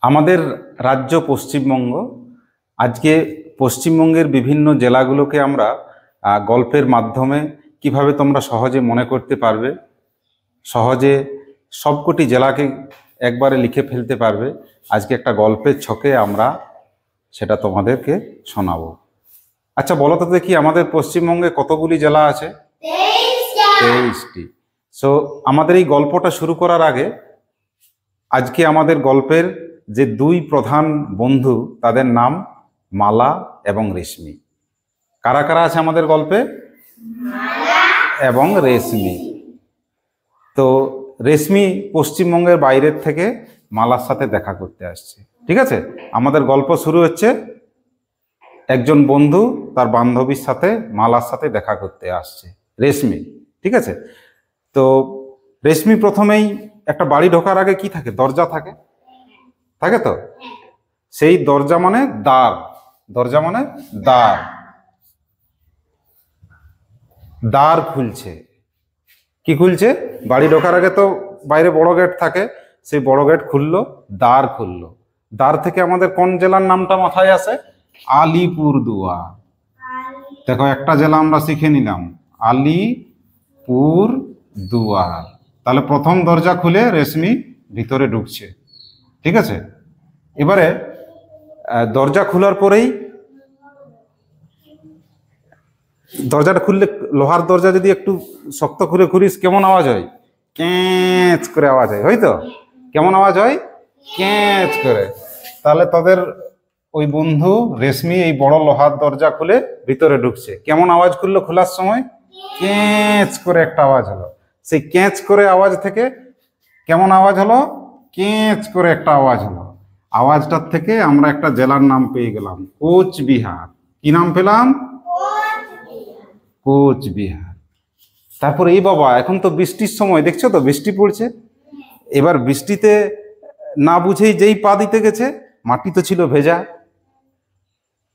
আমাদের রাজ্য পশ্চিমবঙ্গ। আজকে পশ্চিমবঙ্গের বিভিন্ন জেলাগুলোকে আমরা গল্পের মাধ্যমে কিভাবে তোমরা সহজে মনে করতে পারবে, সহজে সবকটি জেলাকে একবারে লিখে ফেলতে পারবে, আজকে একটা গল্পের ছকে আমরা সেটা তোমাদেরকে শোনাবো। আচ্ছা বলো তো দেখি, আমাদের পশ্চিমবঙ্গে কতগুলি জেলা আছে? 23টি। সো আমাদের এই গল্পটা শুরু করার আগে আজকে আমাদের গল্পের যে দুই প্রধান বন্ধু, তাদের নাম মালা এবং রেশমি। কারা কারা আছে আমাদের গল্পে? এবং রেশমি। তো রেশমি পশ্চিমবঙ্গের বাইরের থেকে মালার সাথে দেখা করতে আসছে। ঠিক আছে, আমাদের গল্প শুরু হচ্ছে একজন বন্ধু তার বান্ধবীর সাথে মালার সাথে দেখা করতে আসছে, রেশমি। ঠিক আছে, তো রেশমি প্রথমেই একটা বাড়ি ঢোকার আগে কি থাকে? দরজা থাকে, থাকে তো। সেই দরজা মানে দ্বার, দরজা মানে দ্বার, দ্বার খুলছে। কি খুলছে? বাড়ি ঢোকার আগে তো বাইরে বড় গেট থাকে, সেই বড় গেট খুললো, দ্বার খুললো। দ্বার থেকে আমাদের কোন জেলার নামটা মাথায় আসে? আলিপুরদুয়ার। দেখো একটা জেলা আমরা শিখে নিলাম, আলিপুরদুয়ার। তাহলে প্রথম দরজা খুলে রেশমি ভিতরে ঢুকছে। ঠিক আছে, এবারে দরজা খোলার পরেই, দরজাটা খুললে, লোহার দরজা যদি একটু শক্ত করে খুলিস কেমন আওয়াজ হয়? ক্যাঁচ করে আওয়াজ হয়, হয়তো? কেমন আওয়াজ হয়? ক্যাঁচ করে। তাহলে তাদের ওই বন্ধু রেশমি এই বড় লোহার দরজা খুলে ভিতরে ঢুকছে। কেমন আওয়াজ করলো খোলার সময়? ক্যাঁচ করে একটা আওয়াজ হলো। সেই ক্যাঁচ করে আওয়াজ থেকে কেমন আওয়াজ হলো? ক্যাঁচ করে একটা আওয়াজ হলো। আওয়াজটার থেকে আমরা একটা জেলার নাম পেয়ে গেলাম, কোচবিহার। কি নাম পেলাম? কোচবিহার। তারপরে এই বাবা, এখন তো বৃষ্টির সময়, দেখছো তো বৃষ্টি পড়ছে। এবার বৃষ্টিতে না বুঝেই যেই পা দিতে গেছে, মাটি তো ছিল ভেজা,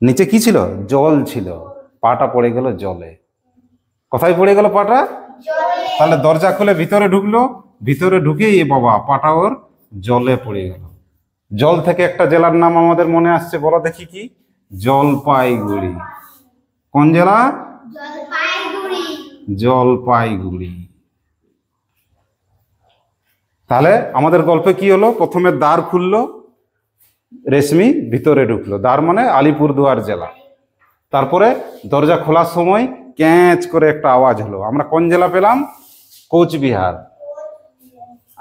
নিচে কি ছিল? জল ছিল। পাটা পড়ে গেল জলে। কোথায় পড়ে গেল পাটা? তাহলে দরজা খুলে ভিতরে ঢুকলো, ভিতরে ঢুকেই এ বাবা পাটা ওর জলে পড়ে গেল। জল থেকে একটা জেলার নাম আমাদের মনে আসছে, বলো দেখি কি? জলপাইগুড়ি। কোন জেলা? জলপাইগুড়ি। তাহলে আমাদের গল্পে কি হলো? প্রথমে দ্বার খুললো, রেশমি ভিতরে ঢুকলো, দ্বার মানে আলিপুরদুয়ার জেলা। তারপরে দরজা খোলার সময় ক্যাঁচ করে একটা আওয়াজ হলো। আমরা কোন জেলা পেলাম? কোচবিহার।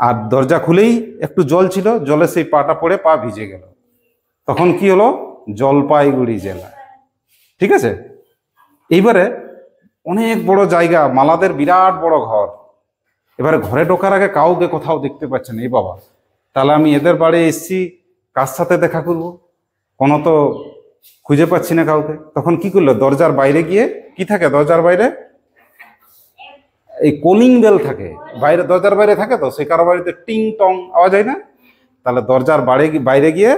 আর দরজা খুলেই একটু জল ছিল, জলে সেই পাটা পড়ে পা ভিজে গেল। তখন কি হলো? জলপাইগুড়ি জেলা। ঠিক আছে, এইবারে অনেক বড় জায়গা, মালাদের বিরাট বড় ঘর। এবারে ঘরে ঢোকার আগে কাউকে কোথাও দেখতে পাচ্ছে না। এই বাবা, তাহলে আমি এদের বাড়ি এসছি, কার সাথে দেখা করব? কোনো তো খুঁজে পাচ্ছি না কাউকে। তখন কি করলো? দরজার বাইরে গিয়ে, কি থাকে দরজার বাইরে? এই কলিং বেল থাকে বাইরে, দরজার বাইরে থাকে তো, সে কারো বাড়িতে টিং টং আওয়াজ হয় না? তাহলে দরজার বাইরে গিয়ে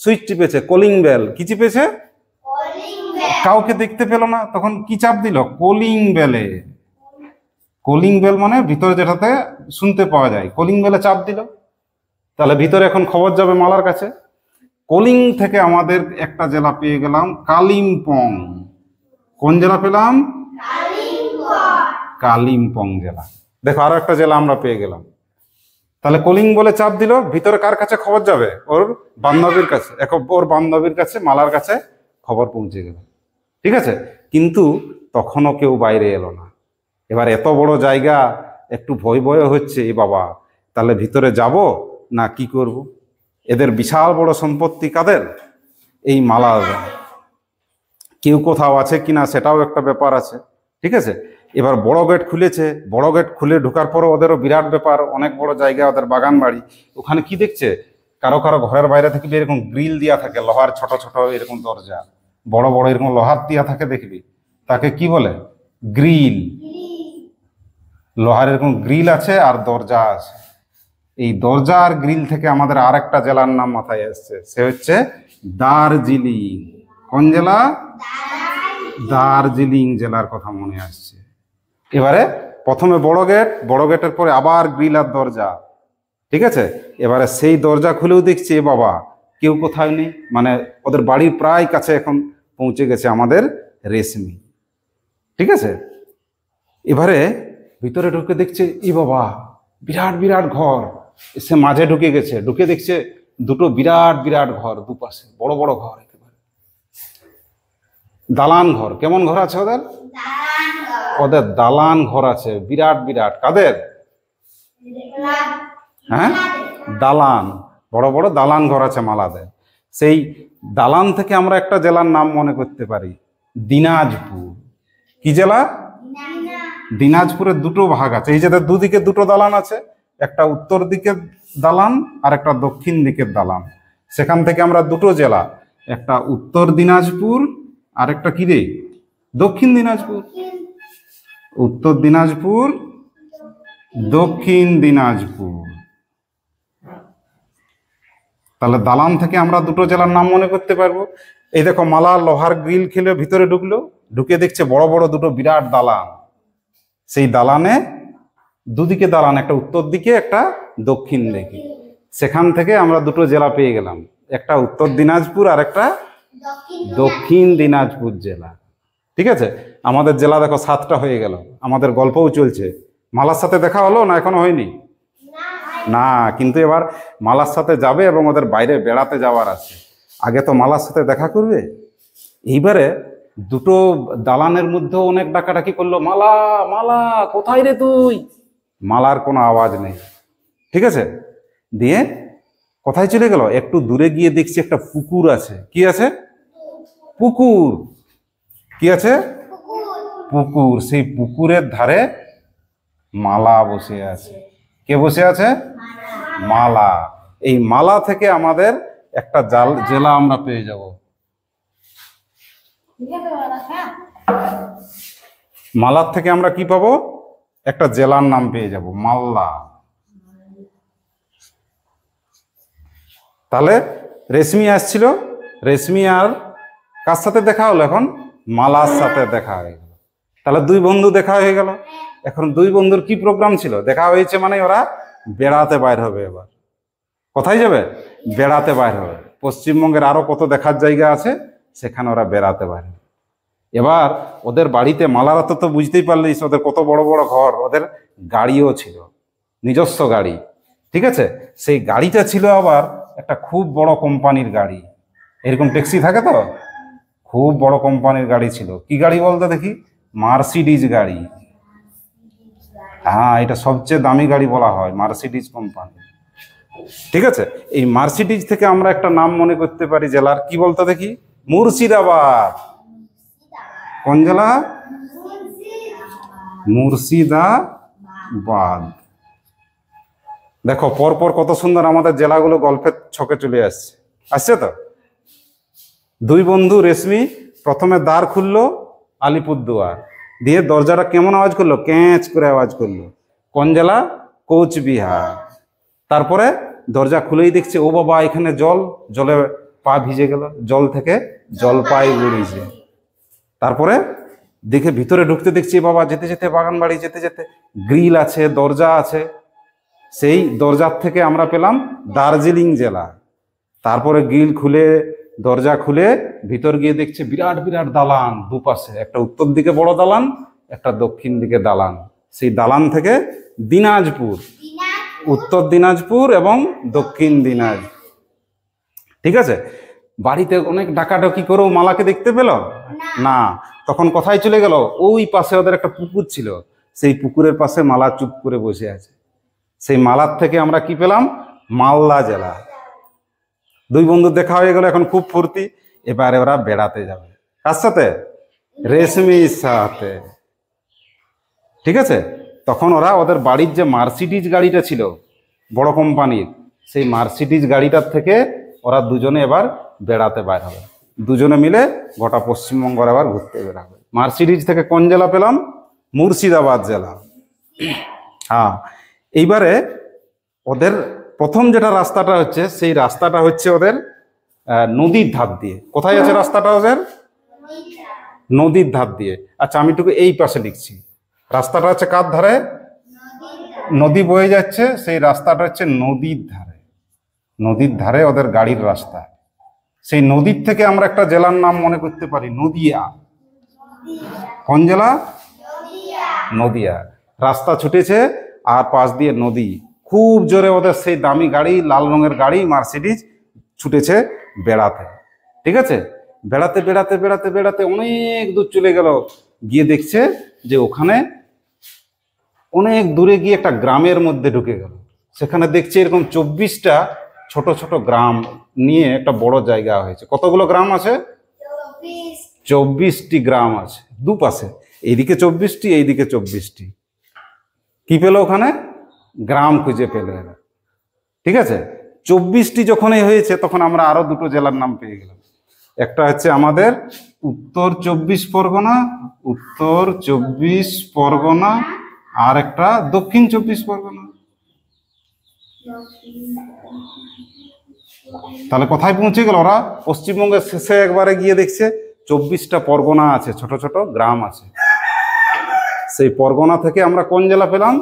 সুইচ টিপেছে, কলিং বেল। কি চিপেছে? কাউকে দেখতে পেল না, তখন কি চাপ দিল? কলিং বেলে। কলিং বেল মানে ভিতরে যেটাতে শুনতে পাওয়া যায়, কলিং বেলে চাপ দিল। তাহলে ভিতরে এখন খবর যাবে মালার কাছে। কলিং থেকে আমাদের একটা জেলা পেয়ে গেলাম, কালিম্পং। কোন জেলা পেলাম? কালিম্পং জেলা। দেখো আরো একটা জেলা আমরা পেয়ে গেলাম। তাহলে কলিং বলে চাপ দিল, ভিতরে কার কাছে খবর যাবে? ওর বান্ধবীর কাছে। ওর বান্ধবীর কাছে, মালার কাছে খবর পৌঁছে গেল। ঠিক আছে, কিন্তু তখনও কেউ বাইরে এলো না। এবার এত বড় জায়গা, একটু ভয় ভয় হচ্ছে। এ বাবা, তাহলে ভিতরে যাব না কি করব? এদের বিশাল বড় সম্পত্তি। কাদের? এই মালার। কেউ কোথাও আছে কিনা সেটাও একটা ব্যাপার আছে। ঠিক আছে, এবার বড় গেট খুলেছে, বড় গেট খুলে ঢোকার পরও ওদেরও বিরাট ব্যাপার, অনেক বড় জায়গা, ওদের বাগান বাড়ি। ওখানে কি দেখছে? কারো কারো ঘরের বাইরে থেকে এরকম গ্রিল দিয়া থাকে, লোহার ছোট ছোট এরকম দরজা, বড় বড় এরকম লোহার দিয়া থাকে, দেখবি তাকে কি বলে? গ্রিল। লোহার এরকম গ্রিল আছে আর দরজা আছে। এই দরজা আর গ্রিল থেকে আমাদের আর একটা জেলার নাম মাথায় আসছে, সে হচ্ছে দার্জিলিং। কোন জেলা? দার্জিলিং জেলার কথা মনে আসছে। এবারে প্রথমে বড় গেট, বড় গেটের পরে আবার গ্রিল আর দরজা। ঠিক আছে, এবারে সেই দরজা খুলেও দেখছি, বাবা কেউ কোথাও নেই, মানে ওদের বাড়ির প্রায় কাছে এখন পৌঁছে গেছে আমাদের রেশমি। ঠিক আছে, এবারে ভিতরে ঢুকে দেখছে ই বাবা বিরাট বিরাট ঘর। সে মাঝে ঢুকে গেছে, ঢুকে দেখছে দুটো বিরাট বিরাট ঘর, দুপাশে বড় বড় ঘর, একেবারে দালান ঘর। কেমন ঘর আছে ওদের? ওদের দালান ঘর আছে বিরাট বিরাট। কাদের? হ্যাঁ, দালান, বড় বড় দালান ঘর আছে মালাদের। সেই দালান থেকে আমরা একটা জেলার নাম মনে করতে পারি, দিনাজপুর। কি জেলা? দিনাজপুরের দুটো ভাগ আছে। এই যে দুদিকে দুটো দালান আছে, একটা উত্তর দিকের দালান আর একটা দক্ষিণ দিকের দালান। সেখান থেকে আমরা দুটো জেলা, একটা উত্তর দিনাজপুর আর একটা কি রে, দক্ষিণ দিনাজপুর। উত্তর দিনাজপুর, দক্ষিণ দিনাজপুর। তাহলে দালান থেকে আমরা দুটো জেলার নাম মনে করতে পারবো। এই দেখো মালা লোহার গ্রিল খেলে ভিতরে ঢুকলো, ঢুকে দেখছে বড় বড় দুটো বিরাট দালান। সেই দালানে দুদিকে দালান, একটা উত্তর দিকে একটা দক্ষিণ দিকে। সেখান থেকে আমরা দুটো জেলা পেয়ে গেলাম, একটা উত্তর দিনাজপুর আর একটা দক্ষিণ দিনাজপুর জেলা। ঠিক আছে, আমাদের জেলা দেখো 7টা হয়ে গেল। আমাদের গল্পও চলছে। মালার সাথে দেখা হলো না? এখনো হয়নি না, কিন্তু এবার মালার সাথে যাবে এবং ওদের বাইরে বেড়াতে যাওয়ার আছে। আগে তো মালার সাথে দেখা করবে। এইবারে দুটো দালানের মধ্যে অনেক ডাকাডাকি করলো, মালা মালা কোথায় রে তুই? মালার কোনো আওয়াজ নেই। ঠিক আছে, দিয়ে কোথায় চলে গেল? একটু দূরে গিয়ে দেখছি একটা পুকুর আছে। কি আছে? পুকুর। কি আছে? পুকুর। সেই পুকুরের ধারে মালা বসে আছে। কে বসে আছে? মালা। এই মালা থেকে আমাদের একটা জেলা আমরা পেয়ে যাব। মালার থেকে আমরা কি পাবো? একটা জেলার নাম পেয়ে যাব, মালদা। তাহলে রেশমি আসছিল, রেশমি আর কার সাথে দেখা হলো? এখন মালার সাথে দেখা হয়ে গেল। তাহলে দুই বন্ধু দেখা হয়ে গেল। এখন দুই বন্ধুর কি প্রোগ্রাম ছিল? দেখা হয়েছে মানে ওরা বেড়াতে বাইর হবে। এবার কোথায় যাবে? বেড়াতে বাইর হবে। পশ্চিমবঙ্গের আরো কত দেখার জায়গা আছে, সেখানে ওরা বেড়াতে বাইর হবে। এবার ওদের বাড়িতে মালারা তো বুঝতেই পারলিস ওদের কত বড় বড় ঘর, ওদের গাড়িও ছিল, নিজস্ব গাড়ি। ঠিক আছে, সেই গাড়িটা ছিল আবার একটা খুব বড় কোম্পানির গাড়ি। এরকম ট্যাক্সি থাকে তো, খুব বড় কোম্পানির গাড়ি ছিল। কি গাড়ি বলতে দেখি? মার্সিডিজ গাড়ি। হ্যাঁ, এটা সবচেয়ে দামি গাড়ি বলা হয়, মার্সিডিজ কোম্পানি। ঠিক আছে, এই মার্সিডিজ থেকে আমরা একটা নাম মনে করতে পারি জেলার। কি বলতে দেখি? মুর্শিদাবাদ। কোন জেলা? মুর্শিদাবাদ। দেখো পরপর কত সুন্দর আমাদের জেলাগুলো গল্পের ছকে চলে আসছে। আসছে তো? দুই বন্ধু রেশমি প্রথমে দ্বার খুললো আলিপুরদুয়ার, দিয়ে দরজাটা কেমন আওয়াজ করলো? ক্যাঁচ করে আওয়াজ করলো। কোন জেলা? কোচবিহার। তারপরে দরজা খুলেই দেখছে ও বাবা এখানে জল, জলে পা ভিজে গেল, জল থেকে জলপাইগুড়ি। তারপরে দেখে ভিতরে ঢুকতে দেখছি বাবা যেতে যেতে বাগান বাড়ি যেতে যেতে গ্রিল আছে, দরজা আছে। সেই দরজার থেকে আমরা পেলাম দার্জিলিং জেলা। তারপরে গ্রিল খুলে দরজা খুলে ভিতর গিয়ে দেখছে বিরাট বিরাট দালান দুপাশে, একটা উত্তর দিকে বড় দালান, একটা দক্ষিণ দিকে দালান। সেই দালান থেকে দিনাজপুর, উত্তর দিনাজপুর এবং দক্ষিণ দিনাজপুর। ঠিক আছে, বাড়িতে অনেক ডাকাডাকি করেও মালাকে দেখতে পেল না। তখন কোথায় চলে গেল? ওই পাশে ওদের একটা পুকুর ছিল, সেই পুকুরের পাশে মালা চুপ করে বসে আছে। সেই মালার থেকে আমরা কি পেলাম? মালদা জেলা। দুই বন্ধু দেখা হয়ে গেল, এখন খুব ফুর্তি। এবারে ওরা বেড়াতে যাবে। কার সাথে? রেশমির সাথে। ঠিক আছে, তখন ওরা ওদের বাড়ির যে মার্সিডিজ গাড়িটা ছিল বড় কোম্পানির, সেই মার্সিডিজ গাড়িটার থেকে ওরা দুজনে এবার বেড়াতে বাইর হবে। দুজনে মিলে গোটা পশ্চিমবঙ্গ এবার ঘুরতে বেড়াবে। মার্সিডিজ থেকে কোন জেলা পেলাম? মুর্শিদাবাদ জেলা। হ্যাঁ, এইবারে ওদের প্রথম যেটা রাস্তাটা হচ্ছে, সেই রাস্তাটা হচ্ছে ওদের নদীর ধার দিয়ে। কোথায় আছে রাস্তাটা ওদের? নদীর ধার দিয়ে। আচ্ছা, আমি একটু এই পাশে লিখছি। রাস্তাটা হচ্ছে কার ধারে? নদী বয়ে যাচ্ছে, সেই রাস্তাটা হচ্ছে নদীর ধারে। নদীর ধারে ওদের গাড়ির রাস্তা। সেই নদীর থেকে আমরা একটা জেলার নাম মনে করতে পারি, নদিয়া। কোন জেলা? নদিয়া। রাস্তা ছুটেছে আর পাশ দিয়ে নদী, খুব জোরে ওদের সেই দামি গাড়ি, লাল রঙের গাড়ি মার্সিডিজ ছুটেছে বেড়াতে। ঠিক আছে, বেড়াতে বেড়াতে বেড়াতে বেড়াতে অনেক দূর চলে গেল, গিয়ে দেখছে যে ওখানে অনেক দূরে গিয়ে একটা গ্রামের মধ্যে ঢুকে গেল। সেখানে দেখছে এরকম 24টা ছোট ছোট গ্রাম নিয়ে একটা বড় জায়গা হয়েছে। কতগুলো গ্রাম আছে? 24টি গ্রাম আছে দুপাশে, এইদিকে 24টি, এইদিকে 24টি। কি পেল ওখানে? গ্রাম খুঁজে পেলে। ঠিক আছে, 24টি যখনই হয়েছে তখন আমরা আরো দুটো জেলার নাম পেয়ে গেলাম। একটা হচ্ছে আমাদের উত্তর 24 পরগনা, উত্তর 24 পরগনা, আর একটা দক্ষিণ 24 পরগনা। তাহলে কোথায় পৌঁছে গেল ওরা? পশ্চিমবঙ্গের শেষে একবারে গিয়ে দেখছে 24টা পরগনা আছে, ছোট ছোট গ্রাম আছে। সেই পরগনা থেকে আমরা কোন জেলা পেলাম?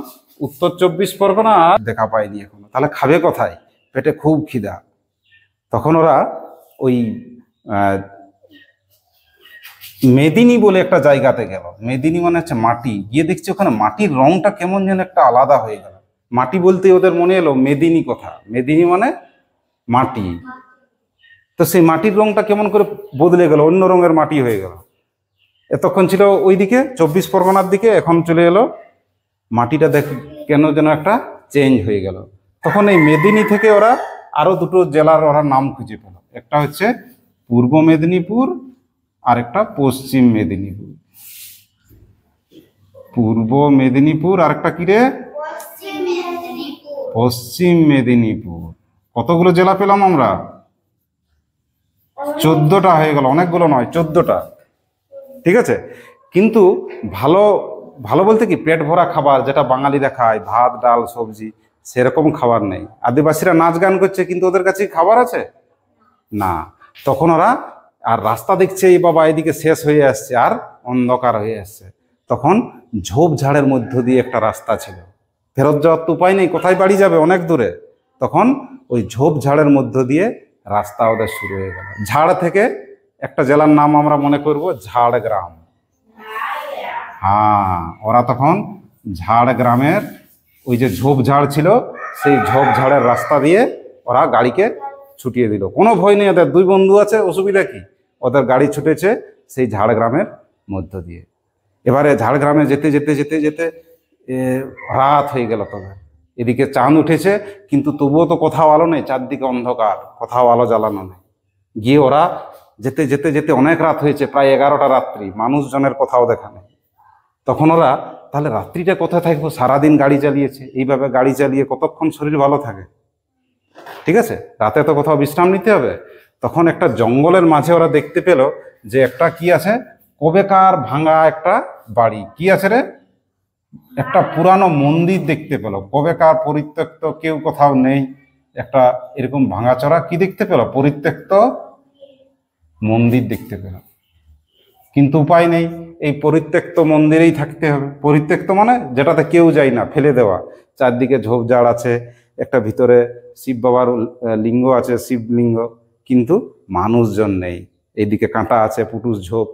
উত্তর 24 পরগনা। আর দেখা পাইনি এখনো। তাহলে খাবে কোথায়? পেটে খুব খিদা। তখন ওরা ওই মেদিনী বলে একটা জায়গাতে গেল। মেদিনী মানে হচ্ছে মাটি। গিয়ে দেখছি ওখানে মাটির রংটা কেমন যেন একটা আলাদা হয়ে গেল। মাটি বলতে ওদের মনে এলো মেদিনী কথা। মেদিনী মানে মাটি। তো সেই মাটির রংটা কেমন করে বদলে গেল, অন্য রঙের মাটি হয়ে গেল। এতক্ষণ ছিল ওইদিকে 24 পরগনার দিকে, এখন চলে এলো মাটিটা দেখ কেন যেন একটা চেঞ্জ হয়ে গেল। তখন এই মেদিনী থেকে ওরা আরো দুটো জেলার ওরা নাম খুঁজে পেল। একটা হচ্ছে পূর্ব মেদিনীপুর আর একটা পশ্চিম মেদিনীপুর। পূর্ব মেদিনীপুর আর একটা কি রে? পশ্চিম মেদিনীপুর। কতগুলো জেলা পেলাম আমরা? 14টা হয়ে গেল, অনেকগুলো নয়, 14টা। ঠিক আছে, কিন্তু ভালো ভালো বলতে কি পেট ভরা খাবার যেটা বাঙালিরা খায়, ভাত ডাল সবজি, সেরকম খাবার নেই। আদিবাসীরা নাচ গান করছে, কিন্তু ওদের কাছে খাবার আছে না। তখন ওরা আর রাস্তা দেখছে এই বাবা এদিকে শেষ হয়ে আসছে আর অন্ধকার হয়ে আসছে। তখন ঝোপঝাড়ের মধ্য দিয়ে একটা রাস্তা ছিল, ফেরত যাওয়ার তো উপায় নেই, কোথায় বাড়ি যাবে? অনেক দূরে। তখন ওই ঝোপঝাড়ের মধ্য দিয়ে রাস্তা ওদের শুরু হয়ে গেল। ঝাড় থেকে একটা জেলার নাম আমরা মনে করব ঝাড়গ্রাম। হ্যাঁ, ওরা তখন ঝাড়গ্রামের ওই যে ঝোপঝাড় ছিল, সেই ঝোপঝাড়ের রাস্তা দিয়ে ওরা গাড়িকে ছুটিয়ে দিল। কোনো ভয় নেই ওদের, দুই বন্ধু আছে, অসুবিধা কি? ওদের গাড়ি ছুটেছে সেই ঝাড়গ্রামের মধ্য দিয়ে। এবারে ঝাড়গ্রামে যেতে যেতে যেতে যেতে রাত হয়ে গেল। তবে এদিকে চাঁদ উঠেছে, কিন্তু তবুও তো কোথাও আলো নেই, চারদিকে অন্ধকার, কোথাও আলো জ্বালানো নেই। গিয়ে ওরা যেতে যেতে যেতে অনেক রাত হয়েছে, প্রায় 11টা রাত্রি, মানুষজনের কোথাও দেখা নেই। তখন ওরা তাহলে রাত্রিটা কোথায় থাকবো? সারাদিন গাড়ি চালিয়েছে, এইভাবে গাড়ি চালিয়ে কতক্ষণ শরীর ভালো থাকে? ঠিক আছে, রাতে তো কোথাও বিশ্রাম নিতে হবে। তখন একটা জঙ্গলের মাঝে ওরা দেখতে পেল যে একটা কি আছে, কবেকার ভাঙা একটা বাড়ি। কি আছে রে? একটা পুরানো মন্দির দেখতে পেল, কবেকার পরিত্যক্ত, কেউ কোথাও নেই, একটা এরকম ভাঙাচোরা কি দেখতে পেল? পরিত্যক্ত মন্দির দেখতে পেল। কিন্তু উপায় নেই, এই পরিত্যক্ত মন্দিরেই থাকতে হবে। পরিত্যক্ত মানে যেটাতে কেউ যায় না, ফেলে দেওয়া। চারদিকে ঝোপঝাড় আছে, একটা ভিতরে শিব বাবার লিঙ্গ আছে, শিবলিঙ্গ, কিন্তু মানুষজন নেই। এইদিকে কাঁটা আছে, পুটুস ঝোপ।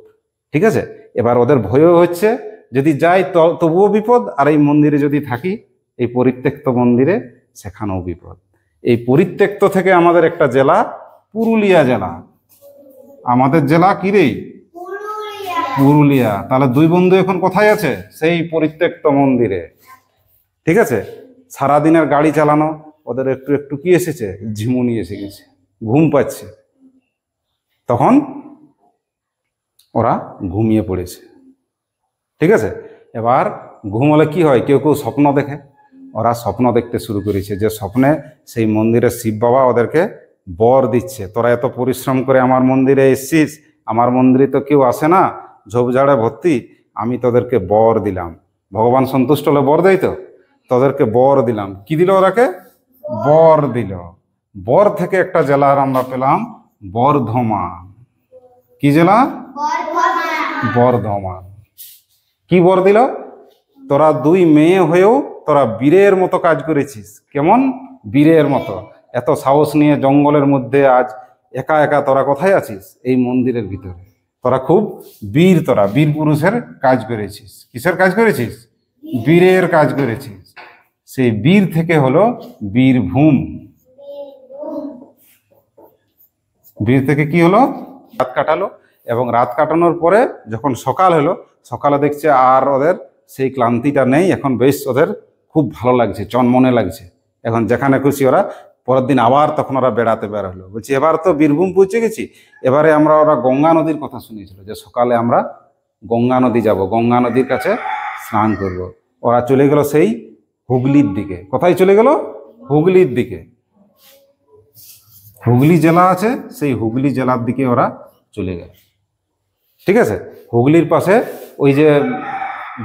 ঠিক আছে, এবার ওদের ভয়ও হচ্ছে, যদি যাই তবুও বিপদ, আর এই মন্দিরে যদি থাকি, এই পরিত্যক্ত মন্দিরে, সেখানেও বিপদ। এই পরিত্যক্ত থেকে আমাদের একটা জেলা পুরুলিয়া জেলা। আমাদের জেলা কি রে? পুরুলিয়া। তাহলে দুই বন্ধু এখন কোথায় আছে? সেই পরিত্যক্ত মন্দিরে। ঠিক আছে, সারাদিনের গাড়ি চালানো, ওদের একটু একটু কি এসেছে? ঝিমুনি এসে গেছে, ঘুম পাচ্ছে। তখন ওরা ঘুমিয়ে পড়েছে। ঠিক আছে, এবার ঘুমলে কি হয়? কেউ কেউ স্বপ্ন দেখে। ওরা স্বপ্ন দেখতে শুরু করেছে, যে স্বপ্নে সেই মন্দিরের শিব বাবা ওদেরকে বর দিচ্ছে, তোরা এত পরিশ্রম করে আমার মন্দিরে এসছিস, আমার মন্দিরে তো কেউ আসে না, ঝোপঝাড়ে ভর্তি, আমি তোদেরকে বর দিলাম। ভগবান সন্তুষ্ট হলে বর দেয় তো, তোদেরকে বর দিলাম। কি দিল ওরাকে? বর দিল। বর থেকে একটা জেলার আমরা পেলাম বর্ধমান। কি জেলা? বর্ধমান। কি বর দিল? তোরা দুই মেয়ে হয়েও তোরা বীরের মতো কাজ করেছিস। কেমন? বীরের মতো। এত সাহস নিয়ে জঙ্গলের মধ্যে আজ একা একা তোরা কোথায় আছিস? এই মন্দিরের ভিতরে। তোরা খুব বীর, তোরা বীর পুরুষের কাজ করেছিস। কিসের কাজ করেছিস? বীরের কাজ করেছিস। সেই বীর থেকে হলো বীরভূম। বীর থেকে কি হলো? রাত কাটালো, এবং রাত কাটানোর পরে যখন সকাল হলো, সকালে দেখছে আর ওদের সেই ক্লান্তিটা নেই, এখন বেশ ওদের খুব ভালো লাগছে, চনমনে লাগছে। এখন যেখানে খুশি ওরা পরের দিন আবার তখন ওরা বেড়াতে বের হলো। বলছি এবার তো বীরভূম পৌঁছে গেছি, এবারে ওরা গঙ্গা নদীর কথা শুনেছিল যে সকালে আমরা গঙ্গা নদী যাব, গঙ্গা নদীর কাছে স্নান করব। ওরা চলে গেল সেই হুগলির দিকে। কোথায় চলে গেল? হুগলির দিকে। হুগলি জেলা আছে, সেই হুগলি জেলার দিকে ওরা চলে গেল। ঠিক আছে, হুগলির পাশে ওই যে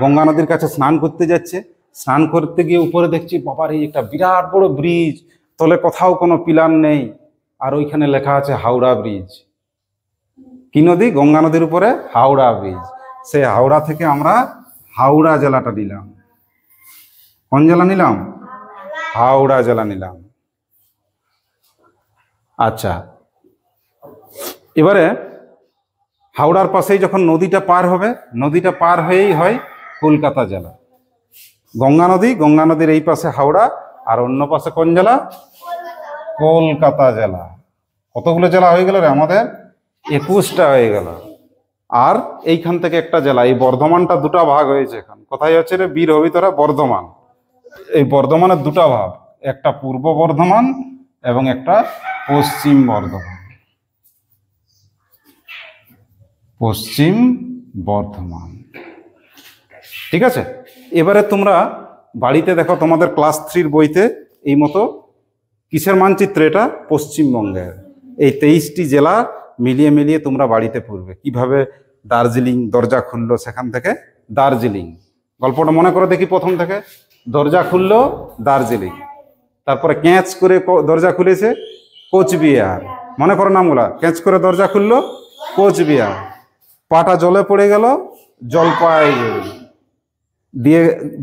গঙ্গা নদীর কাছে স্নান করতে যাচ্ছে। স্নান করতে গিয়ে উপরে দেখছি বাবার এই একটা বিরাট বড় ব্রিজ, তলে কোথাও কোনো পিলার নেই, আর ওইখানে লেখা আছে হাওড়া ব্রিজ। কি নদী? গঙ্গা নদীর উপরে হাওড়া ব্রিজ। সেই হাওড়া থেকে আমরা হাওড়া জেলাটা নিলাম। কোন জেলা নিলাম? হাওড়া জেলা নিলাম। আচ্ছা, এবারে হাওড়ার পাশেই যখন নদীটা পার হবে, নদীটা পার হয়েই হয় কলকাতা জেলা। গঙ্গা নদী, গঙ্গা নদীর এই পাশে হাওড়া, আর অন্য পাশে কোন জেলা? কলকাতা জেলা। কতগুলো জেলা হয়ে গেল রে আমাদের? 21টা হয়ে গেল। আর এইখান থেকে একটা জেলা, এই বর্ধমানটা দুটা ভাগ হয়েছে। এখন কোথায় হচ্ছে রে বীর হবি তোরা? বর্ধমান। এই বর্ধমানের দুটা ভাগ, একটা পূর্ব বর্ধমান এবং একটা পশ্চিম বর্ধমান। পশ্চিম বর্ধমান। ঠিক আছে, এবারে তোমরা বাড়িতে দেখো তোমাদের ক্লাস 3 বইতে এই মতো কিসের মানচিত্র? এটা পশ্চিমবঙ্গের এই 23টি জেলা মিলিয়ে মিলিয়ে তোমরা বাড়িতে পড়বে কিভাবে দার্জিলিং দরজা খুললো, সেখান থেকে দার্জিলিং। গল্পটা মনে করে দেখি প্রথম থেকে। দরজা খুললো দার্জিলিং, তারপরে ক্যাঁচ করে দরজা খুলেছে কোচবিহার। মনে করো নামগুলা। ক্যাঁচ করে দরজা খুললো কোচবিহার, পাটা জলে পড়ে গেল জলপাইগুড়ি, দিয়ে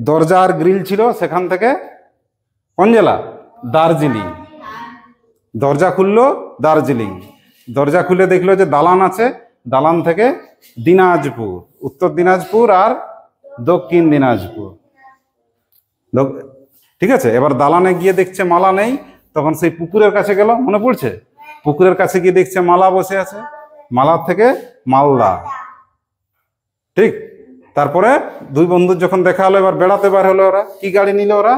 দরজা আর গ্রিল ছিল সেখান থেকে কোন জেলা? দার্জিলিং। দরজা খুললো দার্জিলিং, দরজা খুলে দেখলো যে দালান আছে, দালান থেকে দিনাজপুর, উত্তর দিনাজপুর আর দক্ষিণ দিনাজপুর। ঠিক আছে, এবার দালানে গিয়ে দেখছে মালা নেই, তখন সেই পুকুরের কাছে গেল, মনে পড়ছে? পুকুরের কাছে গিয়ে দেখছে মালা বসে আছে, মালার থেকে মালদা। ঠিক, তারপরে দুই বন্ধুর যখন দেখা হলো, এবার বেড়াতে বার হলো। ওরা কি গাড়ি নিল? ওরা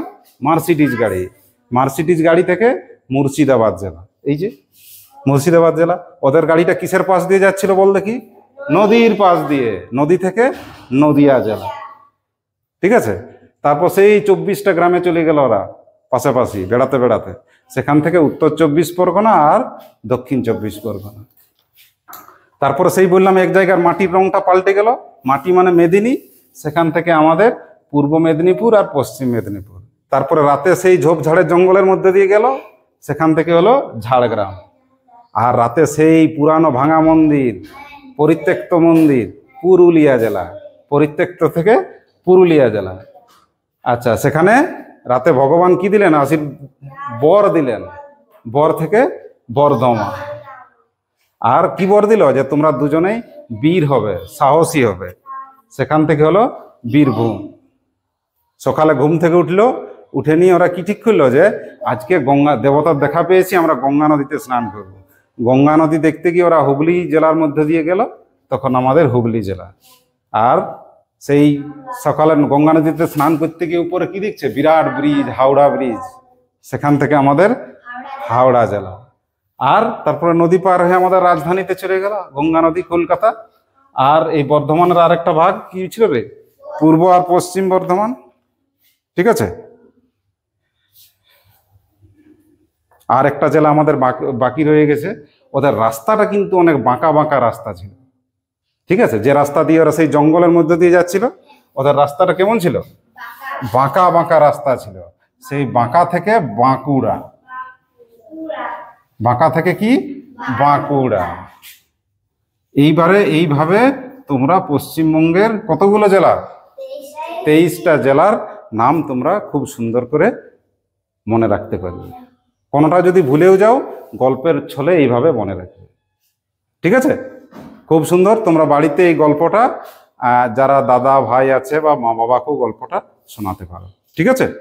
মার্সিডিজ গাড়ি। মার্সিডিজ গাড়ি থেকে মুর্শিদাবাদ জেলা। এই যে মুর্শিদাবাদ জেলা, ওদের গাড়িটা কিসের পাশ দিয়ে যাচ্ছিল বল দেখি? নদীর পাশ দিয়ে। নদী থেকে নদিয়া জেলা। ঠিক আছে, তারপর সেই 24টা গ্রামে চলে গেল ওরা পাশাপাশি বেড়াতে বেড়াতে। সেখান থেকে উত্তর 24 পরগনা আর দক্ষিণ 24 পরগনা। তারপরে সেই বললাম এক জায়গার মাটির রংটা পাল্টে গেল, মাটি মানে মেদিনী, সেখান থেকে আমাদের পূর্ব মেদিনীপুর আর পশ্চিম মেদিনীপুর। তারপরে রাতে সেই ঝোপঝাড়ের জঙ্গলের মধ্যে দিয়ে গেল, সেখান থেকে হলো ঝাড়গ্রাম। আর রাতে সেই পুরানো ভাঙা মন্দির, পরিত্যক্ত মন্দির, পুরুলিয়া জেলা। পরিত্যক্ত থেকে পুরুলিয়া জেলা। আচ্ছা, সেখানে রাতে ভগবান কি দিলেন? বর দিলেন। বর থেকে বর্ধমান। আর কি বর দিল? যে তোমরা দুজনেই বীর হবে, সাহসী হবে। সেখান থেকে হলো বীরভূম। সকালে ঘুম থেকে উঠলো, উঠে নিয়ে ওরা কি ঠিক করলো? যে আজকে গঙ্গা দেবতার দেখা পেয়েছি, আমরা গঙ্গা নদীতে স্নান করব। গঙ্গা নদী দেখতে গিয়ে ওরা হুগলি জেলার মধ্যে দিয়ে গেল, তখন আমাদের হুগলি জেলা। আর সেই সকালে গঙ্গা নদীতে স্নান করতে গিয়ে উপরে কি দেখছে? বিরাট ব্রিজ, হাওড়া ব্রিজ। সেখান থেকে আমাদের হাওড়া জেলা। আর তারপরে নদী পার হয়ে আমাদের রাজধানীতে চলে গেল, গঙ্গা নদী, কলকাতা। আর এই বর্ধমানের আর একটা ভাগ কি ছিল রে? পূর্ব আর পশ্চিম বর্ধমান। ঠিক আছে, আর একটা জেলা আমাদের বাকি রয়ে গেছে। ওদের রাস্তাটা কিন্তু অনেক বাঁকা বাঁকা রাস্তা ছিল। ঠিক আছে, যে রাস্তা দিয়ে ওরা সেই জঙ্গলের মধ্যে দিয়ে যাচ্ছিল, ওদের রাস্তাটা কেমন ছিল? বাঁকা বাঁকা রাস্তা ছিল। সেই বাঁকা থেকে বাঁকুড়া। বাঁকা থেকে কি? বাঁকুড়া। এইভাবে তোমরা পশ্চিমবঙ্গের কতগুলো জেলা? 23টা জেলার নাম তোমরা খুব সুন্দর করে মনে রাখতে পারবে। কোনোটা যদি ভুলেও যাও গল্পের ছলে এইভাবে মনে রাখবে। ঠিক আছে? খুব সুন্দর। তোমরা বাড়িতে এই গল্পটা যারা দাদা ভাই আছে বা মা বাবাকেও গল্পটা শোনাতে পারো। ঠিক আছে?